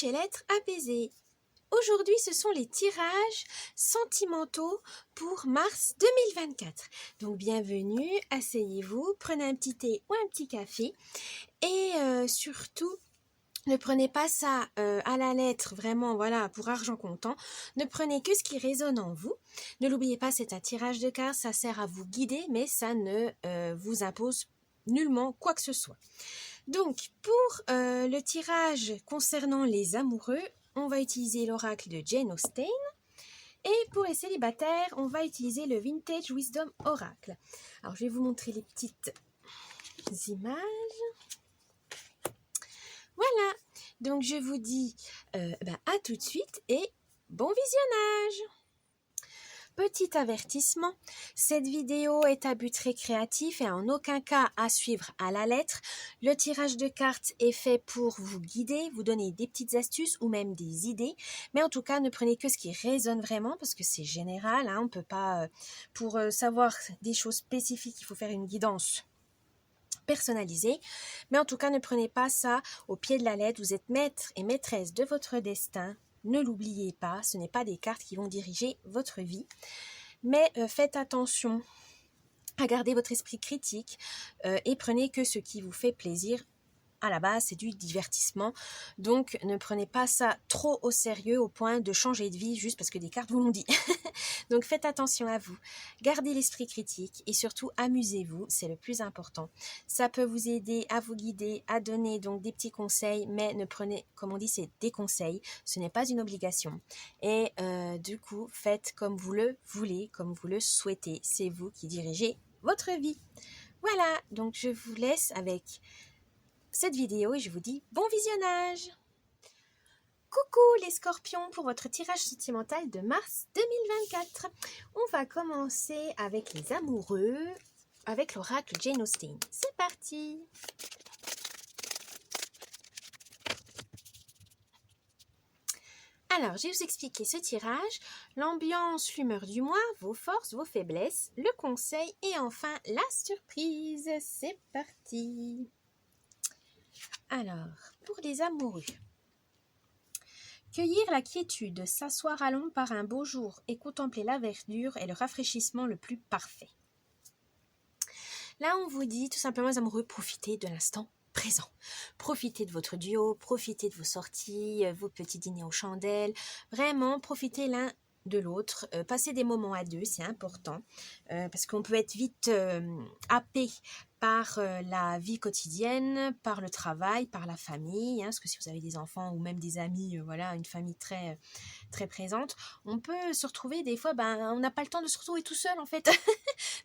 chez l'être apaisé. Aujourd'hui, ce sont les tirages sentimentaux pour mars 2024. Donc, bienvenue, asseyez-vous, prenez un petit thé ou un petit café et surtout, ne prenez pas ça à la lettre, vraiment, voilà, pour argent comptant. Ne prenez que ce qui résonne en vous. Ne l'oubliez pas, c'est un tirage de cartes, ça sert à vous guider, mais ça ne vous impose nullement quoi que ce soit. Donc, pour le tirage concernant les amoureux, on va utiliser l'oracle de Jane Austen. Et pour les célibataires, on va utiliser le Vintage Wisdom Oracle. Alors, je vais vous montrer les petites images. Voilà, donc je vous dis à tout de suite et bon visionnage. Petit avertissement, cette vidéo est à but récréatif et en aucun cas à suivre à la lettre. Le tirage de cartes est fait pour vous guider, vous donner des petites astuces ou même des idées. Mais en tout cas, ne prenez que ce qui résonne vraiment parce que c'est général. On ne peut pas, pour savoir des choses spécifiques, il faut faire une guidance personnalisée. Mais en tout cas, ne prenez pas ça au pied de la lettre. Vous êtes maître et maîtresse de votre destin. Ne l'oubliez pas, ce n'est pas des cartes qui vont diriger votre vie. Mais faites attention à garder votre esprit critique et prenez que ce qui vous fait plaisir. À la base, c'est du divertissement. Donc, ne prenez pas ça trop au sérieux au point de changer de vie juste parce que des cartes vous l'ont dit. Donc, faites attention à vous. Gardez l'esprit critique et surtout, amusez-vous. C'est le plus important. Ça peut vous aider à vous guider, à donner donc des petits conseils, mais ne prenez, comme on dit, c'est des conseils. Ce n'est pas une obligation. Et du coup, faites comme vous le voulez, comme vous le souhaitez. C'est vous qui dirigez votre vie. Voilà, donc je vous laisse avec cette vidéo et je vous dis bon visionnage. Coucou les scorpions pour votre tirage sentimental de mars 2024. On va commencer avec les amoureux avec l'oracle Jane Austen. C'est parti. Alors, je vais vous expliquer ce tirage, l'ambiance, l'humeur du mois, vos forces, vos faiblesses, le conseil et enfin la surprise. C'est parti. Alors, pour les amoureux, cueillir la quiétude, s'asseoir à l'ombre par un beau jour et contempler la verdure est le rafraîchissement le plus parfait. Là, on vous dit tout simplement, les amoureux, profitez de l'instant présent. Profitez de votre duo, profitez de vos sorties, vos petits dîners aux chandelles. Vraiment, profitez l'un de l'autre, passer des moments à deux, c'est important, parce qu'on peut être vite happé par la vie quotidienne, par le travail, par la famille, parce que si vous avez des enfants ou même des amis, voilà, une famille très, très présente, on peut se retrouver des fois, on n'a pas le temps de se retrouver tout seul en fait.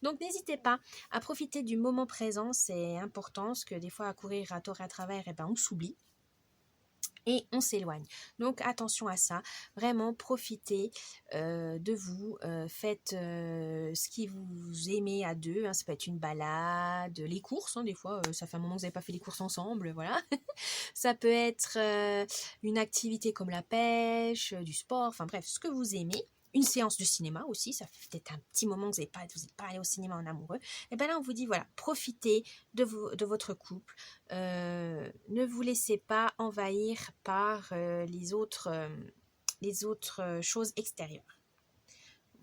Donc n'hésitez pas à profiter du moment présent, c'est important, parce que des fois à courir à tort et à travers, on s'oublie. Et on s'éloigne. Donc attention à ça, vraiment profitez de vous, faites ce qui vous aimez à deux, ça peut être une balade, les courses, des fois ça fait un moment que vous n'avez pas fait les courses ensemble, voilà. Ça peut être une activité comme la pêche, du sport, enfin bref, ce que vous aimez. Une séance de cinéma aussi, ça fait peut-être un petit moment que vous n'êtes pas allé au cinéma en amoureux. Et bien là, on vous dit, voilà, profitez de votre couple. Ne vous laissez pas envahir par les autres choses extérieures.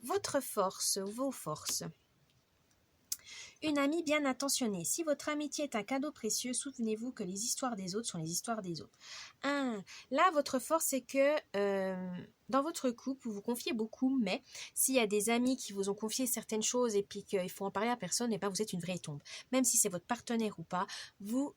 Votre force, vos forces. Une amie bien intentionnée. Si votre amitié est un cadeau précieux, souvenez-vous que les histoires des autres sont les histoires des autres. Là, votre force, c'est que dans votre couple, vous vous confiez beaucoup, mais s'il y a des amis qui vous ont confié certaines choses et puis qu'il faut en parler à personne, vous êtes une vraie tombe. Même si c'est votre partenaire ou pas, vous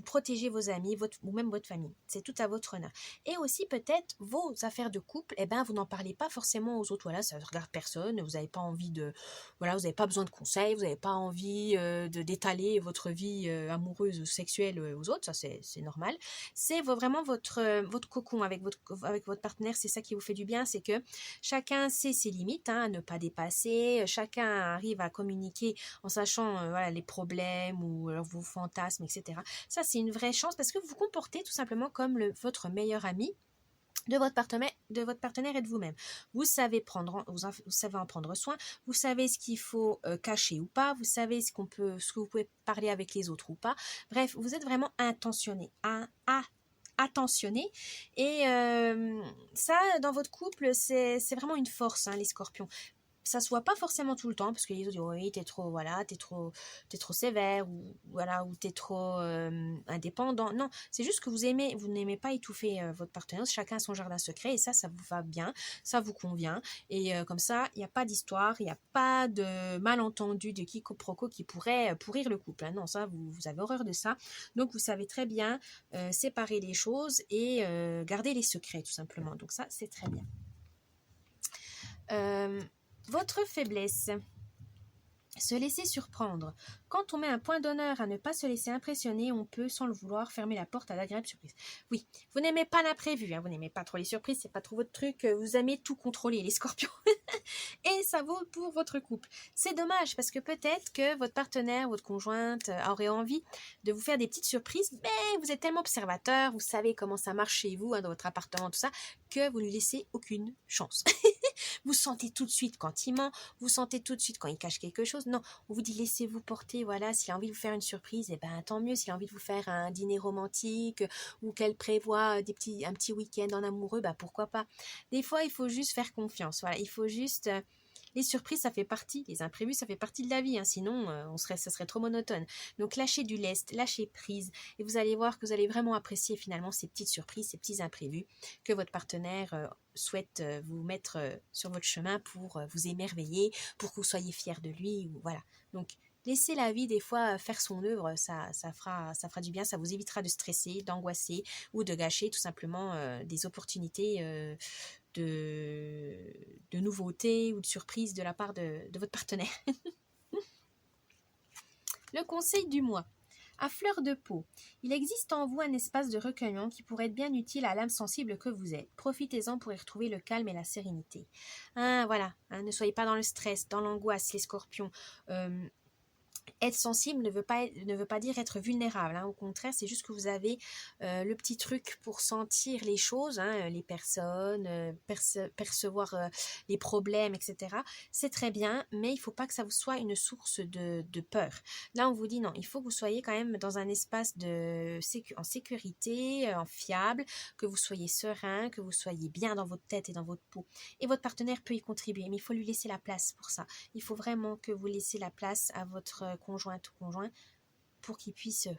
protégez vos amis ou même votre famille. C'est tout à votre honneur. Et aussi, peut-être, vos affaires de couple, vous n'en parlez pas forcément aux autres. Voilà, ça ne regarde personne, vous n'avez pas envie de... Voilà, vous n'avez pas besoin de conseils, vous n'avez pas envie d'étaler votre vie amoureuse ou sexuelle aux autres, ça c'est normal. C'est vraiment votre cocon avec votre partenaire, c'est ça qui vous fait du bien, c'est que chacun sait ses limites, à ne pas dépasser, chacun arrive à communiquer en sachant les problèmes ou vos fantasmes, etc. Ça, c'est une vraie chance parce que vous vous comportez tout simplement comme votre meilleur ami de votre partenaire et de vous-même. Vous savez en prendre soin, vous savez ce qu'il faut cacher ou pas, vous savez ce que vous pouvez parler avec les autres ou pas. Bref, vous êtes vraiment intentionné à attentionné. Et ça, dans votre couple, c'est vraiment une force, hein, les scorpions. Ça se voit pas forcément tout le temps, parce que les autres disent, oui, t'es trop, voilà, t'es trop sévère, ou voilà, ou t'es trop indépendant. Non, c'est juste que vous n'aimez pas étouffer votre partenaire. Chacun a son jardin secret, et ça vous va bien, ça vous convient. Et comme ça, il n'y a pas d'histoire, il n'y a pas de malentendu, de quiproquo qui pourrait pourrir le couple, hein. Non, ça, vous avez horreur de ça. Donc, vous savez très bien séparer les choses et garder les secrets, tout simplement. Donc ça, c'est très bien. Votre faiblesse. Se laisser surprendre. Quand on met un point d'honneur à ne pas se laisser impressionner, on peut, sans le vouloir, fermer la porte à d'agréables surprises. Oui, vous n'aimez pas l'imprévu, hein, vous n'aimez pas trop les surprises, c'est pas trop votre truc, vous aimez tout contrôler, les scorpions. Et ça vaut pour votre couple. C'est dommage, parce que peut-être que votre partenaire, votre conjointe aurait envie de vous faire des petites surprises, mais vous êtes tellement observateur, vous savez comment ça marche chez vous, hein, dans votre appartement, tout ça, que vous ne lui laissez aucune chance. Vous sentez tout de suite quand il ment, vous sentez tout de suite quand il cache quelque chose. Non, on vous dit laissez-vous porter, voilà, s'il a envie de vous faire une surprise, eh ben tant mieux. S'il a envie de vous faire un dîner romantique ou qu'elle prévoit un petit week-end en amoureux, bah pourquoi pas. Des fois, il faut juste faire confiance, voilà, il faut juste... les surprises, ça fait partie, les imprévus, ça fait partie de la vie, hein, sinon ça serait trop monotone. Donc lâchez du lest, lâchez prise, et vous allez voir que vous allez vraiment apprécier finalement ces petites surprises, ces petits imprévus que votre partenaire souhaite vous mettre sur votre chemin pour vous émerveiller, pour que vous soyez fiers de lui, ou voilà. Donc laissez la vie des fois faire son œuvre, ça fera du bien, ça vous évitera de stresser, d'angoisser ou de gâcher tout simplement des opportunités de nouveautés ou de surprises de la part de votre partenaire. Le conseil du mois. À fleur de peau, il existe en vous un espace de recueillement qui pourrait être bien utile à l'âme sensible que vous êtes. Profitez-en pour y retrouver le calme et la sérénité. Voilà, ne soyez pas dans le stress, dans l'angoisse, les scorpions. Être sensible ne veut pas dire être vulnérable, hein. Au contraire, c'est juste que vous avez le petit truc pour sentir les choses, hein, les personnes, percevoir les problèmes, etc. C'est très bien, mais il ne faut pas que ça vous soit une source de peur. Là, on vous dit non, il faut que vous soyez quand même dans un espace en sécurité, en fiable, que vous soyez serein, que vous soyez bien dans votre tête et dans votre peau. Et votre partenaire peut y contribuer, mais il faut lui laisser la place pour ça. Il faut vraiment que vous laissiez la place à votre conjointe ou conjoint pour qu'il puisse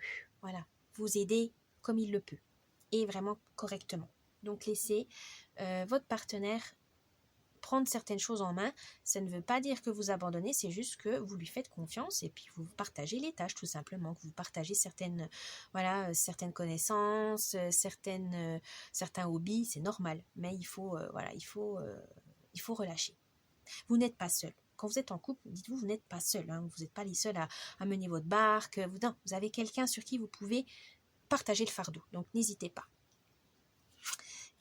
voilà, vous aider comme il le peut et vraiment correctement. Donc laissez votre partenaire prendre certaines choses en main. Ça ne veut pas dire que vous abandonnez, c'est juste que vous lui faites confiance et puis vous partagez les tâches tout simplement, que vous partagez certaines connaissances, certains hobbies, c'est normal, mais il faut relâcher. Vous n'êtes pas seul. Quand vous êtes en couple, dites-vous, vous n'êtes pas seul, hein. Vous n'êtes pas les seuls à mener votre barque. Vous avez quelqu'un sur qui vous pouvez partager le fardeau. Donc n'hésitez pas.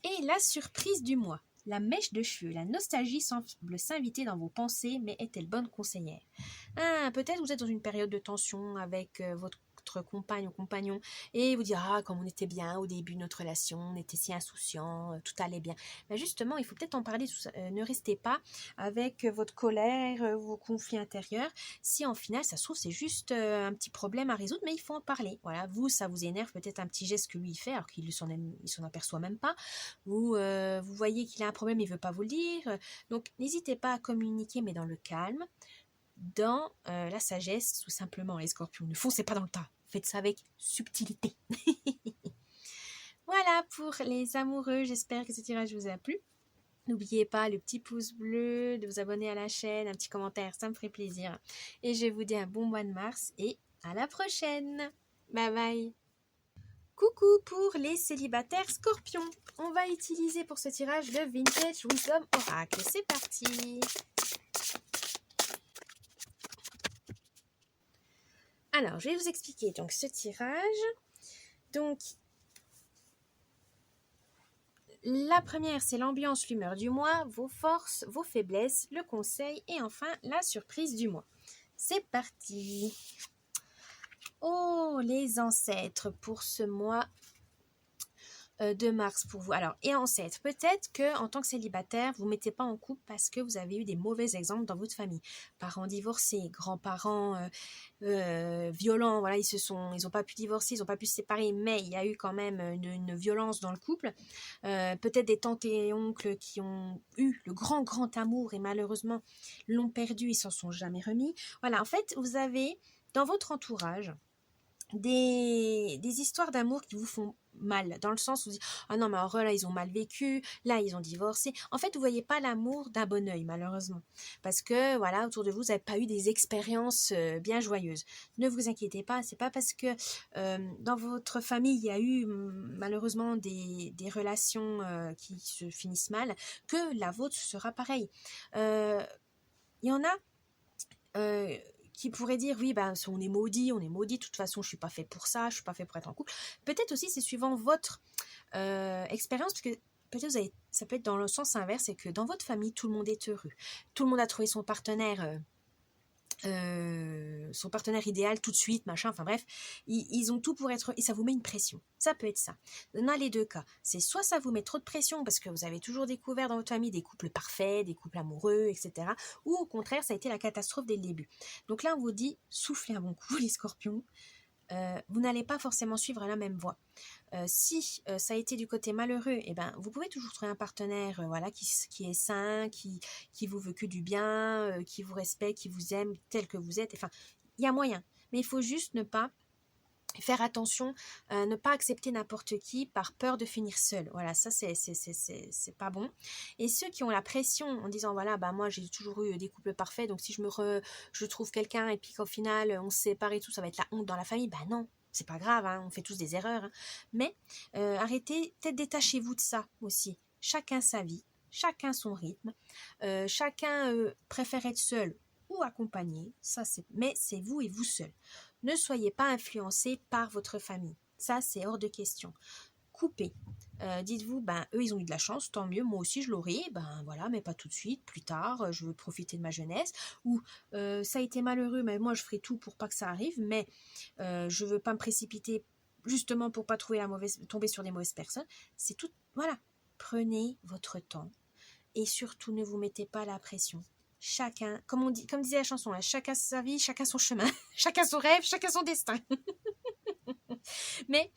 Et la surprise du mois. La mèche de cheveux. La nostalgie semble s'inviter dans vos pensées, mais est-elle bonne conseillère? Peut-être vous êtes dans une période de tension avec votre compagne ou compagnon et vous dire comme on était bien au début de notre relation, on était si insouciant, tout allait bien. Mais justement, il faut peut-être en parler. Ne restez pas avec votre colère, vos conflits intérieurs. Si en final, ça se trouve, c'est juste un petit problème à résoudre, mais il faut en parler. Voilà, vous, ça vous énerve peut-être un petit geste que lui il fait alors qu'il s'en aperçoit même pas. Vous voyez qu'il a un problème, il veut pas vous le dire. Donc n'hésitez pas à communiquer, mais dans le calme, dans la sagesse, tout simplement. Les scorpions, ne foncez pas dans le tas. Faites ça avec subtilité. Voilà pour les amoureux. J'espère que ce tirage vous a plu. N'oubliez pas le petit pouce bleu, de vous abonner à la chaîne, un petit commentaire, ça me ferait plaisir. Et je vous dis un bon mois de mars et à la prochaine. Bye bye. Coucou pour les célibataires scorpions. On va utiliser pour ce tirage le Vintage Wisdom Oracle. C'est parti. Alors, je vais vous expliquer donc ce tirage. Donc, la première, c'est l'ambiance, l'humeur du mois, vos forces, vos faiblesses, le conseil et enfin la surprise du mois. C'est parti. Oh, les ancêtres pour ce mois de Mars pour vous. Alors, et ancêtre, peut-être que en tant que célibataire, vous ne mettez pas en couple parce que vous avez eu des mauvais exemples dans votre famille. Parents divorcés, grands-parents violents, voilà, ils n'ont pas pu divorcer, ils n'ont pas pu se séparer, mais il y a eu quand même une violence dans le couple. Peut-être des tantes et oncles qui ont eu le grand amour et malheureusement l'ont perdu, ils s'en sont jamais remis. Voilà, en fait, vous avez dans votre entourage des histoires d'amour qui vous font mal, dans le sens où vous dites ah non mais alors là ils ont mal vécu, là ils ont divorcé. En fait vous voyez pas l'amour d'un bon œil malheureusement, parce que voilà autour de vous vous n'avez pas eu des expériences bien joyeuses. Ne vous inquiétez pas, c'est pas parce que dans votre famille il y a eu malheureusement des relations qui se finissent mal que la vôtre sera pareille. Il y en a qui pourrait dire oui ben on est maudit, de toute façon je suis pas fait pour ça, je suis pas fait pour être en couple. Peut-être aussi c'est suivant votre expérience, parce que peut-être vous avez, ça peut être dans le sens inverse, c'est que dans votre famille tout le monde est heureux, tout le monde a trouvé son partenaire idéal tout de suite, machin, enfin bref, ils ont tout pour être, et ça vous met une pression. Ça peut être ça. Dans les deux cas, c'est soit ça vous met trop de pression parce que vous avez toujours découvert dans votre famille des couples parfaits, des couples amoureux, etc. Ou au contraire, ça a été la catastrophe dès le début. Donc là, on vous dit, soufflez un bon coup, les scorpions. Vous n'allez pas forcément suivre la même voie. Si ça a été du côté malheureux, eh ben, vous pouvez toujours trouver un partenaire voilà, qui est sain, qui vous veut que du bien, qui vous respecte, qui vous aime tel que vous êtes. Enfin, il y a moyen. Mais il faut juste ne pas faire attention, ne pas accepter n'importe qui par peur de finir seul. Voilà, ça c'est pas bon. Et ceux qui ont la pression en disant voilà, bah moi j'ai toujours eu des couples parfaits, donc si je trouve quelqu'un et puis qu'au final on se sépare et tout, ça va être la honte dans la famille. Bah non, c'est pas grave, hein, on fait tous des erreurs. Hein. Mais arrêtez, peut-être détachez-vous de ça aussi. Chacun sa vie, chacun son rythme, chacun préfère être seul ou accompagné, mais c'est vous et vous seul. Ne soyez pas influencé par votre famille. Ça, c'est hors de question. Coupez. Dites-vous, ben, eux, ils ont eu de la chance, tant mieux, moi aussi je l'aurai, ben voilà, mais pas tout de suite, plus tard, je veux profiter de ma jeunesse. Ou ça a été malheureux, mais moi je ferai tout pour pas que ça arrive, mais je veux pas me précipiter justement pour pas tomber sur des mauvaises personnes. C'est tout, voilà. Prenez votre temps et surtout ne vous mettez pas la pression. Chacun, comme disait la chanson, là, chacun sa vie, chacun son chemin, chacun son rêve, chacun son destin. Mais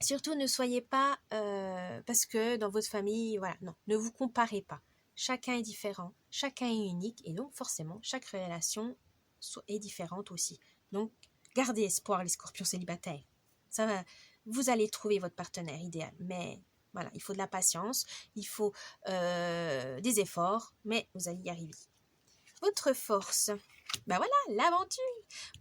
surtout ne soyez pas, parce que dans votre famille, voilà, non, ne vous comparez pas. Chacun est différent, chacun est unique, et donc forcément, chaque relation est différente aussi. Donc, gardez espoir les scorpions célibataires. Ça va, vous allez trouver votre partenaire idéal, mais voilà, il faut de la patience, il faut des efforts, mais vous allez y arriver. Votre force, ben voilà, l'aventure.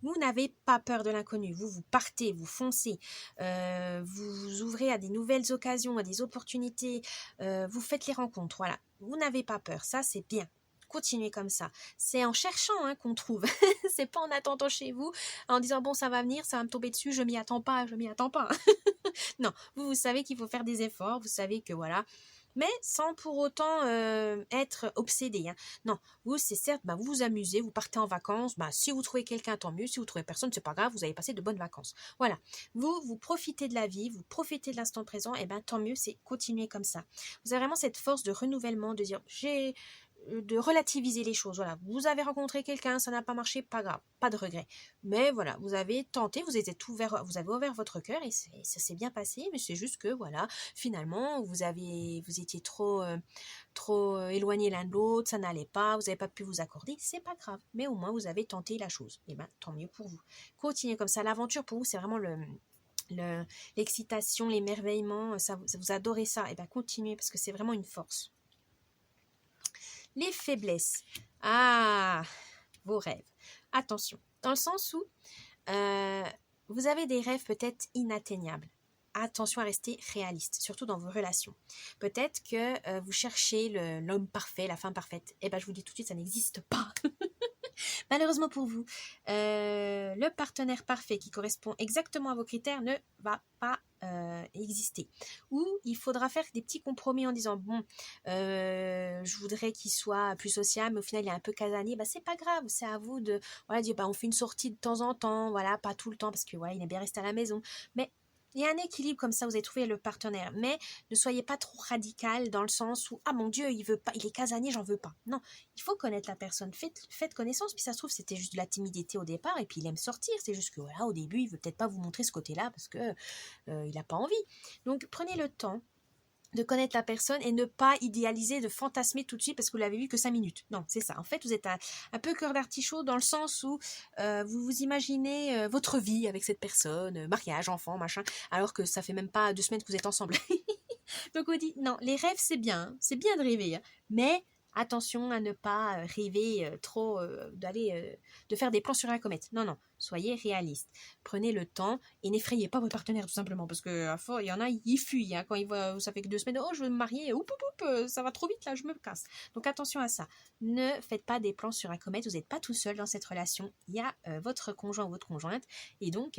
Vous n'avez pas peur de l'inconnu, vous partez, vous foncez, vous ouvrez à des nouvelles occasions, à des opportunités, vous faites les rencontres, voilà. Vous n'avez pas peur, ça c'est bien. Continuez comme ça. C'est en cherchant hein, qu'on trouve. C'est pas en attendant chez vous, en disant bon ça va venir, ça va me tomber dessus, je m'y attends pas. Non, vous savez qu'il faut faire des efforts, vous savez que voilà, mais sans pour autant être obsédé. Hein. Non, vous c'est certes, vous vous amusez, vous partez en vacances, si vous trouvez quelqu'un tant mieux, si vous trouvez personne c'est pas grave, vous avez passé de bonnes vacances. Voilà, vous profitez de la vie, vous profitez de l'instant présent, et tant mieux, c'est continuer comme ça. Vous avez vraiment cette force de renouvellement, de dire de relativiser les choses. Voilà, vous avez rencontré quelqu'un, ça n'a pas marché, pas grave, pas de regret. Mais voilà, vous avez tenté, vous avez ouvert votre cœur et ça s'est bien passé, mais c'est juste que voilà, finalement, vous étiez trop éloignés l'un de l'autre, ça n'allait pas, vous n'avez pas pu vous accorder, c'est pas grave. Mais au moins, vous avez tenté la chose. Et tant mieux pour vous. Continuez comme ça. L'aventure pour vous, c'est vraiment l'excitation, l'émerveillement, ça vous adorez ça. Et continuez parce que c'est vraiment une force. Les faiblesses. Ah, vos rêves. Attention, dans le sens où vous avez des rêves peut-être inatteignables. Attention à rester réaliste, surtout dans vos relations. Peut-être que vous cherchez l'homme parfait, la femme parfaite. Je vous dis tout de suite, ça n'existe pas. Malheureusement pour vous, le partenaire parfait qui correspond exactement à vos critères ne va pas exister. Ou il faudra faire des petits compromis en disant bon, je voudrais qu'il soit plus social, mais au final il est un peu casanier. C'est pas grave, c'est à vous de dire on fait une sortie de temps en temps, voilà, pas tout le temps parce que voilà, il est bien resté à la maison. Mais Il y a un équilibre comme ça, vous avez trouvé le partenaire. Mais ne soyez pas trop radical dans le sens où, ah mon Dieu, il veut pas, il est casanier, j'en veux pas. Non, il faut connaître la personne. Faites connaissance, puis ça se trouve, c'était juste de la timidité au départ, et puis il aime sortir. C'est juste que voilà, au début, il veut peut-être pas vous montrer ce côté-là parce que il n'a pas envie. Donc prenez le temps de connaître la personne et ne pas idéaliser, de fantasmer tout de suite parce que vous l'avez vu que 5 minutes. Non, c'est ça. En fait, vous êtes un peu cœur d'artichaut dans le sens où vous vous imaginez votre vie avec cette personne, mariage, enfant, machin, alors que ça fait même pas 2 semaines que vous êtes ensemble. Donc on dit, non, les rêves c'est bien de rêver, hein, mais attention à ne pas rêver trop, de faire des plans sur la comète. Non, non, soyez réaliste. Prenez le temps et n'effrayez pas votre partenaire tout simplement, parce que à force, il y en a, ils fuient, hein, quand ils voient, ça fait que 2 semaines, oh je veux me marier, ça va trop vite là, je me casse. Donc attention à ça. Ne faites pas des plans sur la comète, vous n'êtes pas tout seul dans cette relation, il y a votre conjoint ou votre conjointe, et donc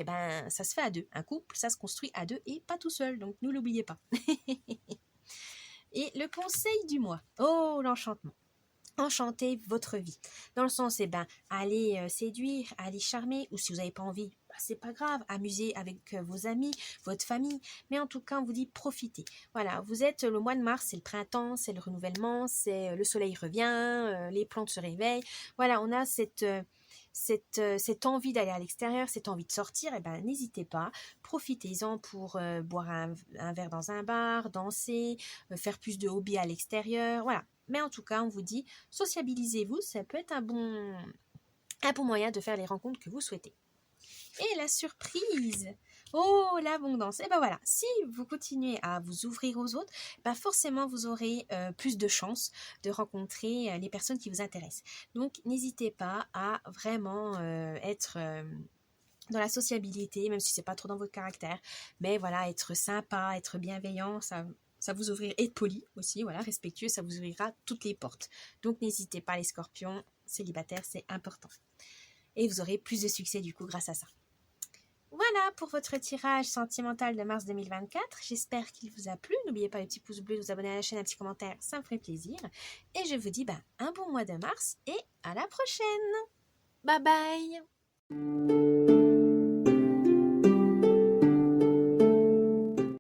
ça se fait à deux. Un couple, ça se construit à deux et pas tout seul, donc ne l'oubliez pas. Et le conseil du mois. Oh, l'enchantement. Enchantez votre vie. Dans le sens, allez séduire, allez charmer, ou si vous n'avez pas envie, c'est pas grave, amusez avec vos amis, votre famille, mais en tout cas, on vous dit profitez. Voilà, vous êtes le mois de mars, c'est le printemps, c'est le renouvellement, c'est le soleil revient, les plantes se réveillent. Voilà, on a cette envie d'aller à l'extérieur, cette envie de sortir, n'hésitez pas, profitez-en pour boire un verre dans un bar, danser, faire plus de hobbies à l'extérieur, voilà. Mais en tout cas, on vous dit, sociabilisez-vous, ça peut être un bon moyen de faire les rencontres que vous souhaitez. Et la surprise, oh l'abondance, et voilà, si vous continuez à vous ouvrir aux autres, forcément vous aurez plus de chances de rencontrer les personnes qui vous intéressent. Donc n'hésitez pas à vraiment être dans la sociabilité, même si c'est pas trop dans votre caractère, mais voilà, être sympa, être bienveillant, ça vous ouvrira, être poli aussi, voilà, respectueux, ça vous ouvrira toutes les portes. Donc n'hésitez pas les scorpions, célibataires, c'est important. Et vous aurez plus de succès du coup grâce à ça. Voilà pour votre tirage sentimental de mars 2024. J'espère qu'il vous a plu. N'oubliez pas le petit pouce bleu, de vous abonner à la chaîne, un petit commentaire, ça me ferait plaisir. Et je vous dis un bon mois de mars et à la prochaine. Bye bye.